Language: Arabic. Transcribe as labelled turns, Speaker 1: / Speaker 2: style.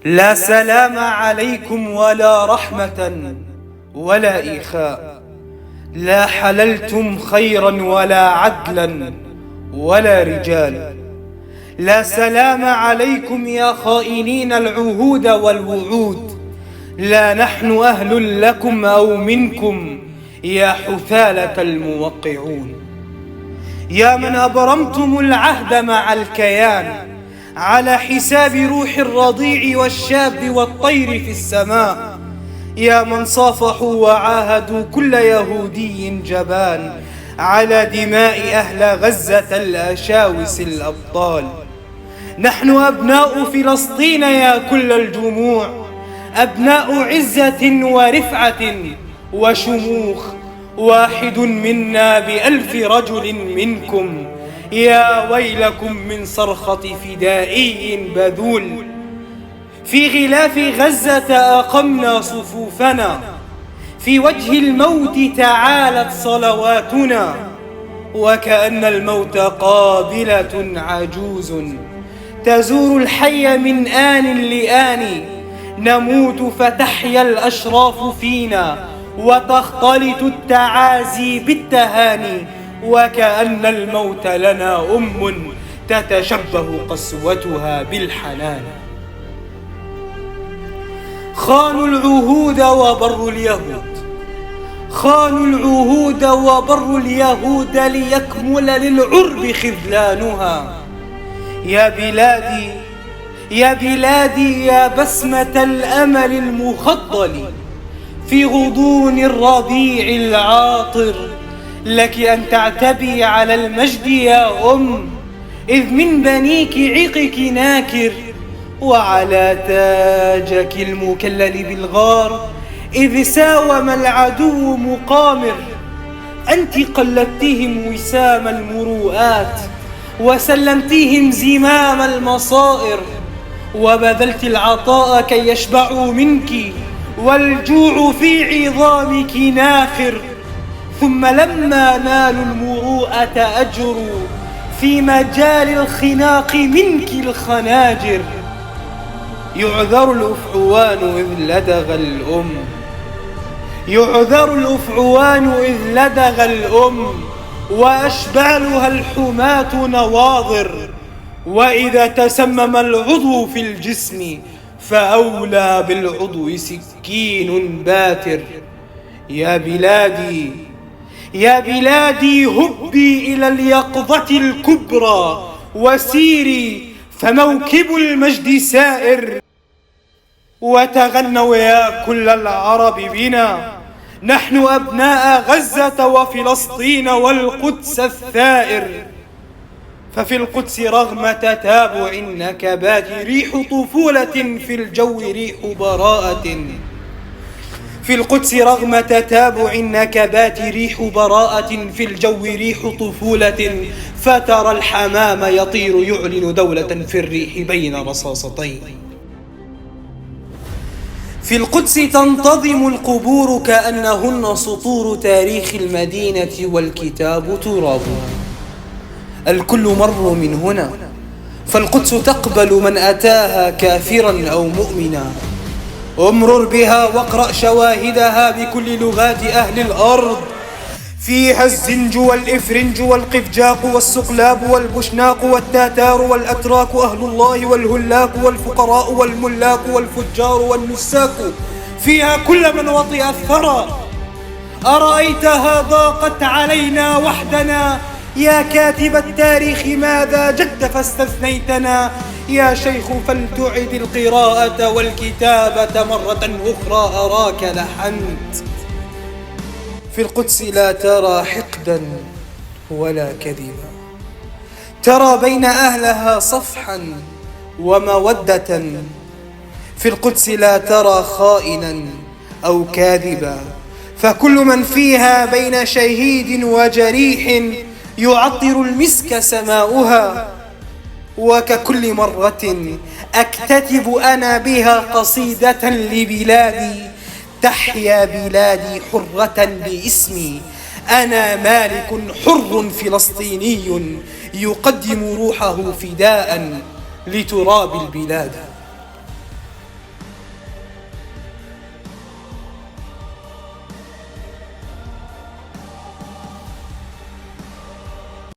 Speaker 1: لا سلام عليكم ولا رحمة ولا إيخاء، لا حللتم خيرا ولا عدلا ولا رجال. لا سلام عليكم يا خائنين العهود والوعود، لا نحن أهل لكم أو منكم يا حثالة الموقعون. يا من أبرمتم العهد مع الكيان على حساب روح الرضيع والشاب والطير في السماء، يا من صافحوا وعاهدوا كل يهودي جبان على دماء أهل غزة الأشاوس الأبطال. نحن أبناء فلسطين يا كل الجموع، أبناء عزة ورفعة وشموخ، واحد منا ب1000 رجل منكم. يا ويلكم من صرخة فدائي بذول. في غلاف غزة أقمنا صفوفنا، في وجه الموت تعالت صلواتنا، وكأن الموت قابلة عجوز تزور الحي من آن لآن. نموت فتحيا الأشراف فينا وتختلط التعازي بالتهاني، وكأن الموت لنا تتشبه قسوتها بالحنان. خانوا العهود وبروا اليهود، خانوا العهود وبروا اليهود ليكمل للعرب خذلانها. يا بلادي يا بلادي يا بسمة الأمل المخضل في غضون الربيع العاطر، لك أن تعتبي على المجد يا إذ من بنيك عقك ناكر، وعلى تاجك المكلل بالغار إذ ساوم العدو مقامر. أنت قلدتهم وسام المروءات وسلمتهم زمام المصائر، وبذلت العطاء كي يشبعوا منك والجوع في عظامك ناخر. ثم لما نالوا المروءة أجروا في مجال الخناق منك الخناجر. يعذر الأفعوان إذ لدغ الأم، يعذر الأفعوان إذ لدغ الأم، وأشبالها الحماة نواظر. وإذا تسمم العضو في الجسم فأولى بالعضو سكين باتر. يا بلادي يا بلادي هبي إلى اليقظة الكبرى وسيري فموكب المجد سائر. وتغنوا يا كل العرب بنا، نحن أبناء غزة وفلسطين والقدس الثائر. ففي القدس رغم تتابع النكبات ريح طفولة، في الجو ريح براءة. في القدس رغم تتابع النكبات ريح براءة، في الجو ريح طفولة. فترى الحمام يطير يعلن دولة في الريح بين رصاصتين. في القدس تنتظم القبور كأنهن سطور تاريخ المدينة والكتاب ترابها. الكل مر من هنا، فالقدس تقبل من أتاها كافرا أو مؤمنا. امرر بها واقرأ شواهدها بكل لغات أهل الأرض. فيها الزنج والإفرنج والقفجاق والسقلاب والبشناق والتاتار والأتراك أهل الله والهلاك والفقراء والملاك والفجار والنساك. فيها كل من وطئ الثرى. أرأيتها ضاقت علينا وحدنا، يا كاتب التاريخ ماذا جدت فاستثنيتنا. يا شيخ فلتعد القراءة والكتابة مرة أخرى أراك لحنت. في القدس لا ترى حقدا ولا كذبا، ترى بين أهلها صفحا ومودة. في القدس لا ترى خائنا أو كاذبا، فكل من فيها بين شهيد وجريح يعطر المسك سماؤها. وككل مرة أكتتب أنا بها قصيدة لبلادي، تحيا بلادي حرة باسمي. أنا مالك حر فلسطيني يقدم روحه فداء لتراب البلاد.